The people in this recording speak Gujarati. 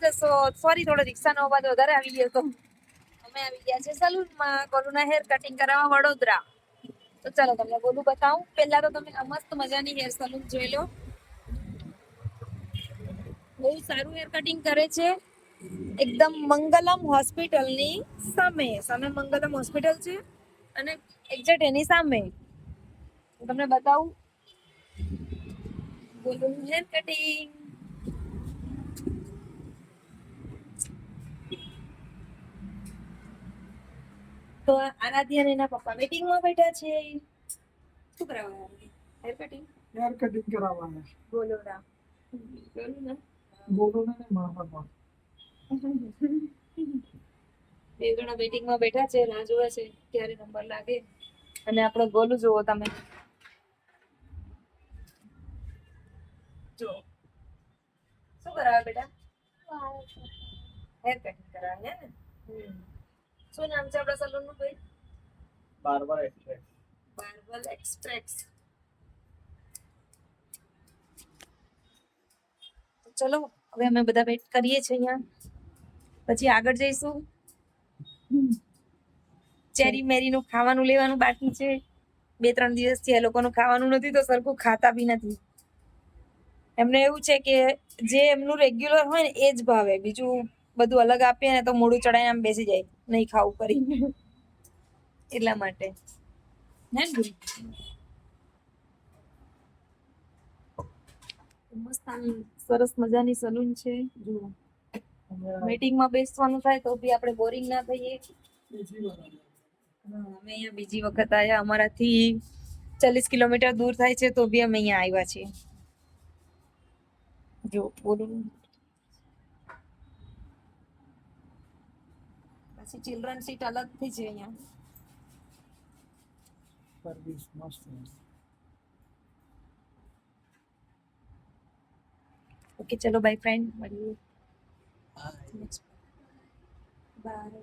જશો. સોરી, થોડો રિક્ષાનો અવાજ વધારે આવી ગયો તો. અમે આવી ગયા છે સલૂનમાં ગોલુના હેર કટિંગ કરાવવા વડોદરા. તો ચાલો તમને ગોલુ બતાવું. પહેલા તો તમે આ મસ્ત મજાની હેર સલૂન જોઈ લો. બહુ સારું હેર કટિંગ કરે છે. એકદમ મંગલમ હોસ્પિટલની સામે મંગલમ હોસ્પિટલ છે અને એક્ઝેક્ટ એની સામે હું તમને બતાવું ગોલુનું હેર કટિંગ. તો આરાધ્યા અને એના પપ્પા મીટિંગમાં બેઠા છે. શું કરાવવાનું? Hair cutting. હેર કટિંગ કરાવવાના. ગોલુના ગોલુના ને મામા. બે જણા મીટિંગમાં બેઠા છે, રાહ જોવે છે ક્યારે નંબર લાગે. અને આપણો ગોલુ જોવો તમે, જો શું કરાવે બેટા? હેર કટિંગ કરાવે હે ને. શું નામ છે આપણા સલૂન નું ભાઈ? Barber express. Barber express. તો ચલો હવે અમે બધા વેઇટ કરીએ છીએ અહીંયા. પછી આગળ જઈશું. ચેરી મેરી નું ખાવાનું લેવાનું બાકી છે. 2-3 દિવસથી એ લોકોનું ખાવાનું નથી તો સરખું ખાતા બી નથી. એમને એવું છે કે જે એમનું રેગ્યુલર હોય ને એ જ ભાવે, બીજું બધું અલગ આપીએ ને તો મોઢું ચડાઈને આમ બેસી જાય, નહીં ખાવું કરીને. એટલા માટે હે ને? મસ્ત આમ સરસ મજાની સલૂન છે. જુઓ, મીટિંગમાં બેસવાનું થાય તો બી આપણે બોરિંગ ના થઈએ. અમે અહીંયા બીજી વખત આવ્યા. અમારાથી 40 કિલોમીટર દૂર થાય છે તો બી અમે અહીંયા આવ્યા છીએ. જો બોલું પછી ચિલ્ડ્રન સીટ અલગથી છે અહીંયા. સર્વિસ મસ્ત. ઓકે, ચલો બાય ફ્રેન્ડ, મળીએ. બાય.